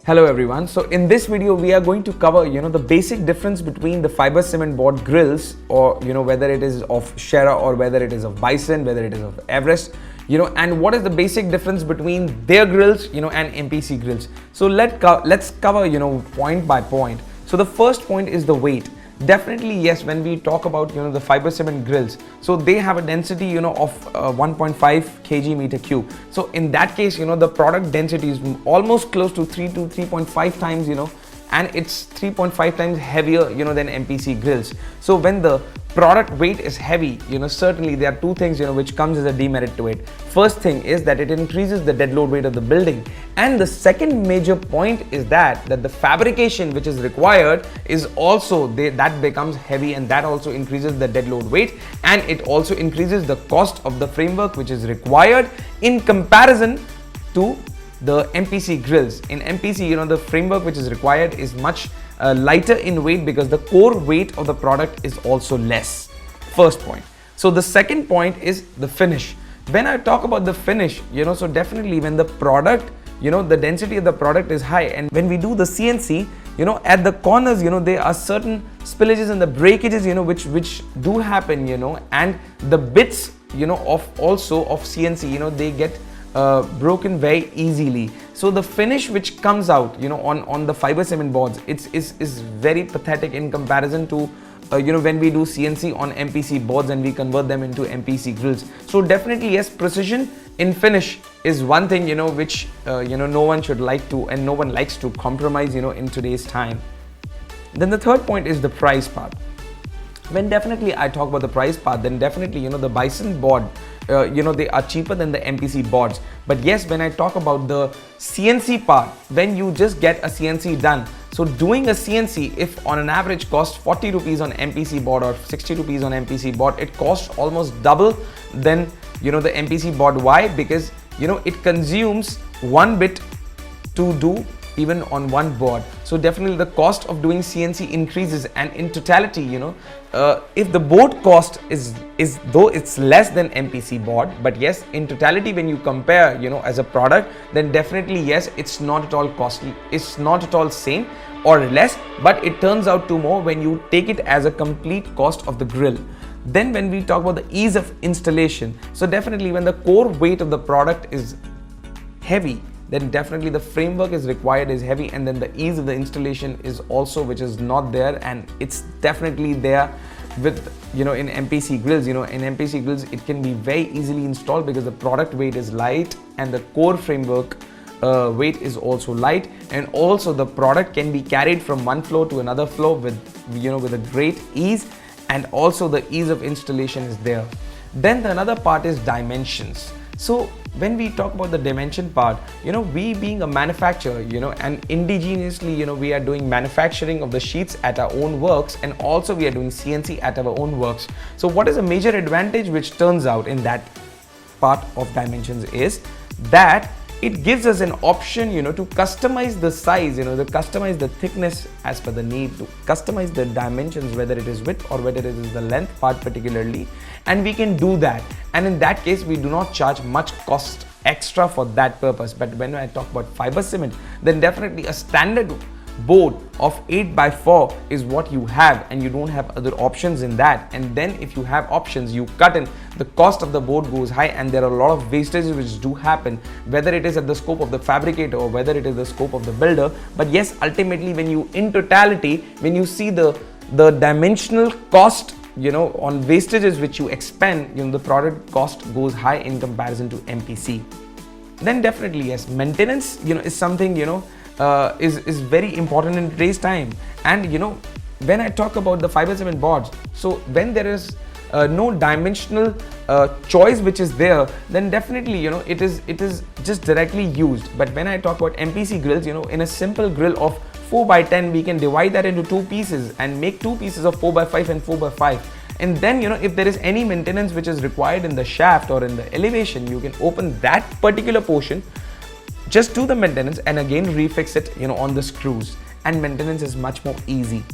Hello everyone. So in this video we are going to cover the basic difference between the fiber cement board grills, or whether it is of Shera or whether it is of Bison, whether it is of Everest, and what is the basic difference between their grills and MPC grills. So let's cover point by point. So the first point is the weight. Definitely yes, when we talk about the fiber cement grills, so they have a density of 1.5 kg meter cube. So in that case the product density is almost close to 3 to 3.5 times and it's 3.5 times heavier than MPC grills. So when the product weight is heavy, certainly there are two things which comes as a demerit to it. First thing is that it increases the dead load weight of the building, and the second major point is that the fabrication which is required is also that becomes heavy, and that also increases the dead load weight, and it also increases the cost of the framework which is required in comparison to the MPC grills. In MPC the framework which is required is much lighter in weight because the core weight of the product is also less. First point. So the second point is the finish. When I talk about the finish, so definitely when the product, the density of the product is high, and when we do the CNC, at the corners, there are certain spillages and the breakages, which do happen, and the bits, of CNC, they get broken very easily. So the finish which comes out on the fiber cement boards, is very pathetic in comparison to when we do CNC on MPC boards and we convert them into MPC grills. So definitely yes, precision in finish is one thing which no one should like to, and no one likes to compromise in today's time. Then the third point is the price part. When definitely I talk about the price part, then definitely the Bison board, they are cheaper than the MPC boards. But yes, when I talk about the CNC part, when you just get a CNC done, so doing a CNC, if on an average cost 40 rupees on MPC board or 60 rupees on MPC board, it costs almost double than the MPC board. Why? Because it consumes one bit to do even on one board. So definitely the cost of doing CNC increases, and in totality if the board cost is though it's less than MPC board, but yes, in totality when you compare as a product, then definitely yes, it's not at all costly, it's not at all same or less, but it turns out to more when you take it as a complete cost of the grill. Then when we talk about the ease of installation, so definitely when the core weight of the product is heavy, then definitely the framework is required is heavy, and then the ease of the installation is also, which is not there, and it's definitely there with in MPC grills. In MPC grills it can be very easily installed because the product weight is light and the core framework weight is also light, and also the product can be carried from one floor to another floor with with a great ease, and also the ease of installation is there. Then the another part is dimensions. So when we talk about the dimension part, we being a manufacturer, and indigenously, we are doing manufacturing of the sheets at our own works, and also we are doing CNC at our own works. So what is a major advantage which turns out in that part of dimensions is that it gives us an option, to customize the size, to customize the thickness as per the need, to customize the dimensions, whether it is width or whether it is the length part particularly, and we can do that. And in that case, we do not charge much cost extra for that purpose. But when I talk about fiber cement, then definitely a standard board of 8x4 is what you have, and you don't have other options in that. And then if you have options, you cut in, the cost of the board goes high, and there are a lot of wastages which do happen, whether it is at the scope of the fabricator or whether it is the scope of the builder. But yes, ultimately when you in totality, when you see the dimensional cost on wastages which you expend, the product cost goes high in comparison to MPC. Then definitely yes, maintenance is something is very important in today's time. And when I talk about the fiber cement boards, so when there is no dimensional choice which is there, then definitely it is just directly used. But when I talk about MPC grills, in a simple grill of 4x10, we can divide that into two pieces and make two pieces of 4x5 and 4x5. And then if there is any maintenance which is required in the shaft or in the elevation, you can open that particular portion, just do the maintenance, and again refix it on the screws, and maintenance is much more easy.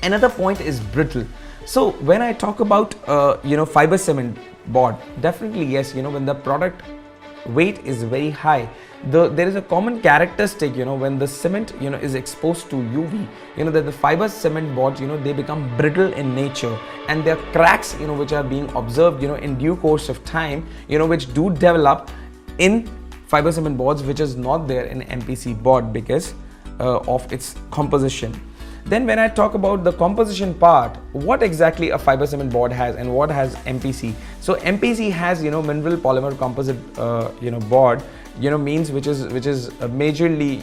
Another point is brittle. So when I talk about fiber cement board, definitely yes, when the product weight is very high. There is a common characteristic, when the cement, is exposed to UV, that the fiber cement boards, they become brittle in nature, and there are cracks, which are being observed, in due course of time, which do develop in fiber cement boards, which is not there in MPC board because of its composition. Then when I talk about the composition part, what exactly a fiber cement board has and what has MPC? So MPC has, mineral polymer composite, board, means which is majorly,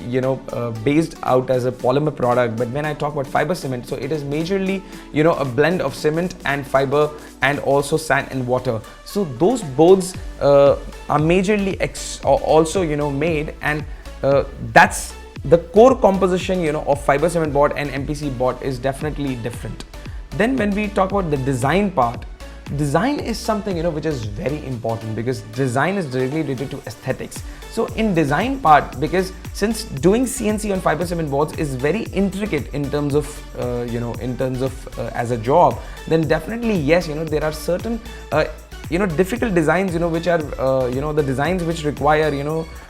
based out as a polymer product. But when I talk about fiber cement, so it is majorly, a blend of cement and fiber and also sand and water. So those boards are majorly also, made, and that's the core composition, of fiber cement board and MPC board is definitely different. Then when we talk about the design part, design is something, which is very important because design is directly related to aesthetics. So in design part, because since doing CNC on fiber cement boards is very intricate in terms of, as a job, then definitely yes, there are certain difficult designs, which are, the designs which require,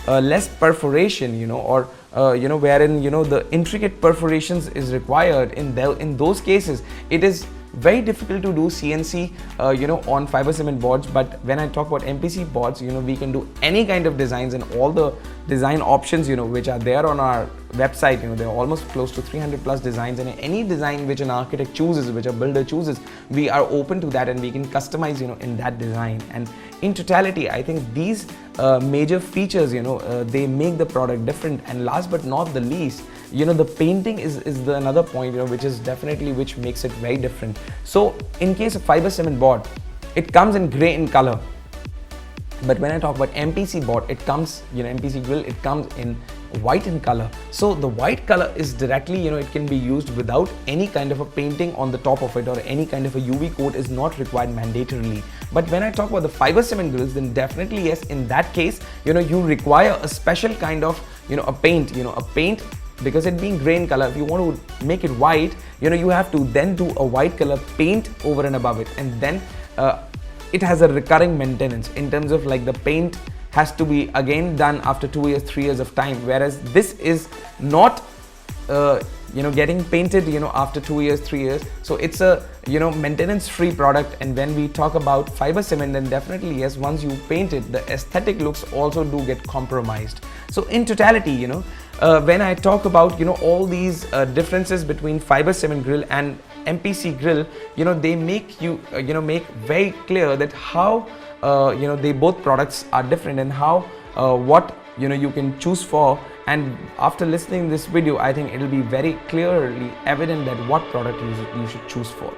less perforation, or wherein, the intricate perforations is required. In those cases, it is very difficult to do CNC, on fiber cement boards. But when I talk about MPC boards, we can do any kind of designs, and all the design options, which are there on our website, there are almost close to 300 plus designs, and any design which an architect chooses, which a builder chooses, we are open to that and we can customize, in that design. And in totality, I think these major features, they make the product different. And last but not the least, the painting is another point, which is definitely which makes it very different. So in case of fiber cement board, it comes in gray in color. But when I talk about MPC board, it comes, MPC grill, it comes in white in color. So the white color is directly, it can be used without any kind of a painting on the top of it, or any kind of a UV coat is not required mandatorily. But when I talk about the fiber cement grills, then definitely yes, in that case, you require a special kind of, a paint, because it being gray in color. If you want to make it white, you have to then do a white color paint over and above it, and then it has a recurring maintenance in terms of like the paint has to be again done after 2 years, 3 years of time, whereas this is not getting painted after 2 years, 3 years. So it's a maintenance free product. And when we talk about fiber cement, then definitely yes, once you paint it, the aesthetic looks also do get compromised. So in totality, when I talk about all these differences between fiber cement grill and MPC grill, they make you make very clear that how they both products are different, and how what you can choose for. And after listening this video, I think it will be very clearly evident that what product you should choose for.